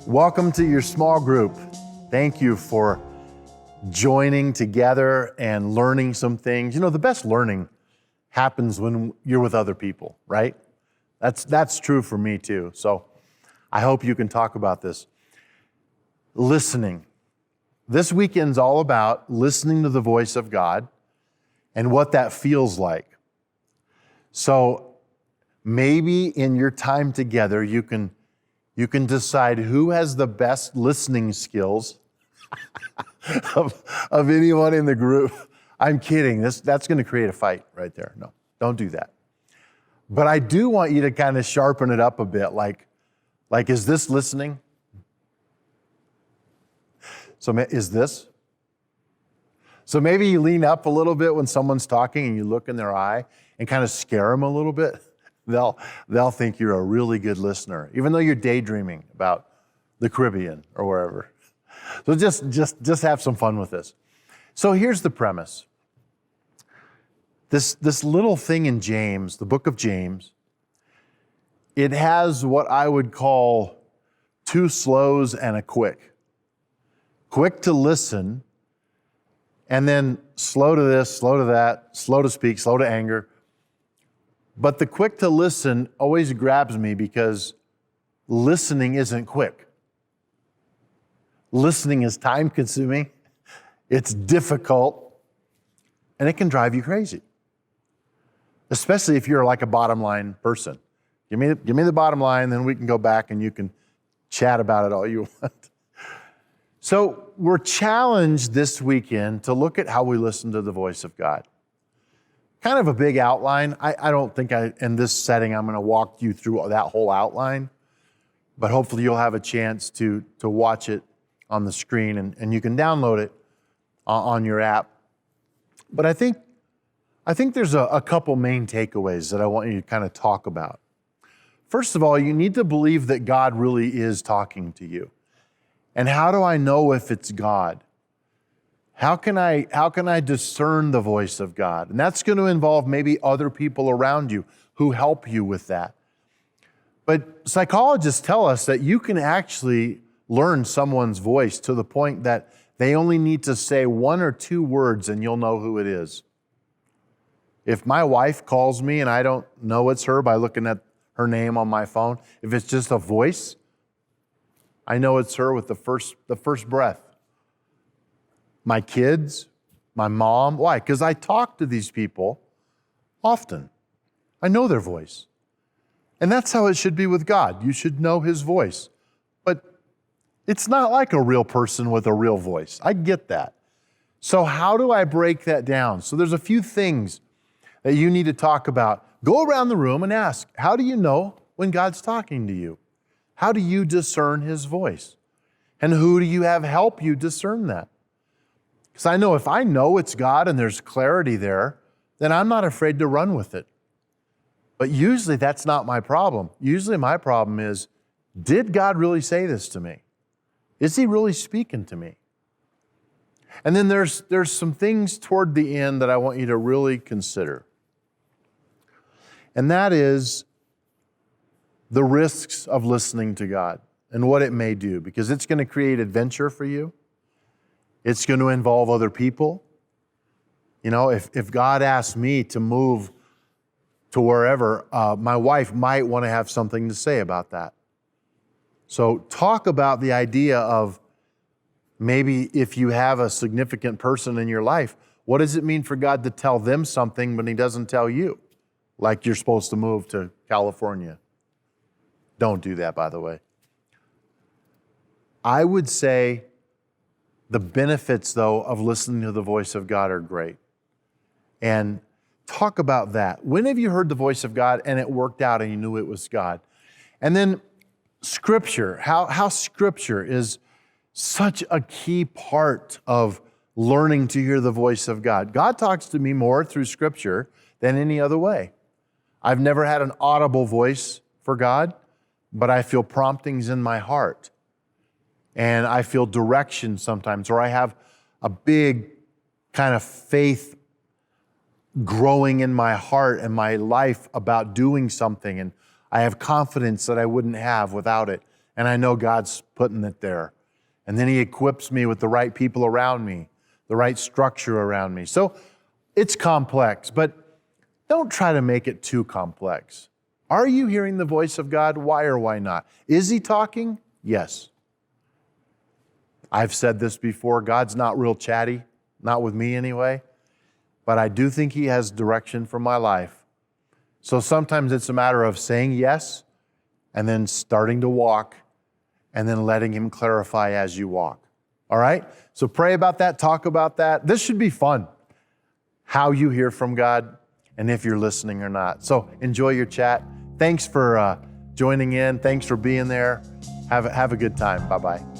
Welcome to your small group. Thank you for joining together and learning some things. You know, the best learning happens when you're with other people, right? That's true for me too. So I hope you can talk about this. Listening. This weekend's all about listening to the voice of God and what that feels like. So maybe in your time together, you can decide who has the best listening skills of anyone in the group. I'm kidding. That's going to create a fight right there. No, don't do that. But I do want you to kind of sharpen it up a bit. Like, is this listening? So is this? So maybe you lean up a little bit when someone's talking and you look in their eye and kind of scare them a little bit. They'll think you're a really good listener, even though you're daydreaming about the Caribbean or wherever. So just have some fun with this. So here's the premise. This little thing in James, the book of James, it has what I would call two slows and a quick. Quick to listen, and then slow to this, slow to that, slow to speak, slow to anger. But the quick to listen always grabs me because listening isn't quick. Listening is time consuming, it's difficult, and it can drive you crazy. Especially if you're like a bottom line person. Give me the bottom line, then we can go back and you can chat about it all you want. So we're challenged this weekend to look at how we listen to the voice of God. Kind of a big outline. I don't think in this setting I'm going to walk you through that whole outline, but hopefully you'll have a chance to watch it on the screen and you can download it on your app. But I think there's a couple main takeaways that I want you to kind of talk about. First of all, you need to believe that God really is talking to you. And how do I know if it's God? How can I discern the voice of God? And that's going to involve maybe other people around you who help you with that. But psychologists tell us that you can actually learn someone's voice to the point that they only need to say one or two words and you'll know who it is. If my wife calls me and I don't know it's her by looking at her name on my phone, if it's just a voice, I know it's her with the first breath. My kids, my mom. Why? Because I talk to these people often. I know their voice. And that's how it should be with God. You should know His voice. But it's not like a real person with a real voice. I get that. So how do I break that down? So there's a few things that you need to talk about. Go around the room and ask, how do you know when God's talking to you? How do you discern His voice? And who do you have help you discern that? Because I know if I know it's God and there's clarity there, then I'm not afraid to run with it. But usually that's not my problem. Usually my problem is, did God really say this to me? Is He really speaking to me? And then there's some things toward the end that I want you to really consider. And that is the risks of listening to God and what it may do, because it's going to create adventure for you. It's going to involve other people. You know, if God asked me to move to wherever, my wife might want to have something to say about that. So talk about the idea of maybe if you have a significant person in your life, what does it mean for God to tell them something when He doesn't tell you? Like you're supposed to move to California. Don't do that, by the way. I would say the benefits, though, of listening to the voice of God are great. And talk about that. When have you heard the voice of God and it worked out and you knew it was God? And then Scripture, how Scripture is such a key part of learning to hear the voice of God. God talks to me more through Scripture than any other way. I've never had an audible voice for God, but I feel promptings in my heart. And I feel direction sometimes, or I have a big kind of faith growing in my heart and my life about doing something, and I have confidence that I wouldn't have without it. And I know God's putting it there. And then He equips me with the right people around me, the right structure around me. So it's complex, but don't try to make it too complex. Are you hearing the voice of God? Why or why not? Is He talking? Yes. I've said this before, God's not real chatty, not with me anyway, but I do think He has direction for my life. So sometimes it's a matter of saying yes and then starting to walk and then letting Him clarify as you walk. All right? So pray about that, talk about that. This should be fun, how you hear from God and if you're listening or not. So enjoy your chat. Thanks for joining in. Thanks for being there. Have a good time. Bye-bye.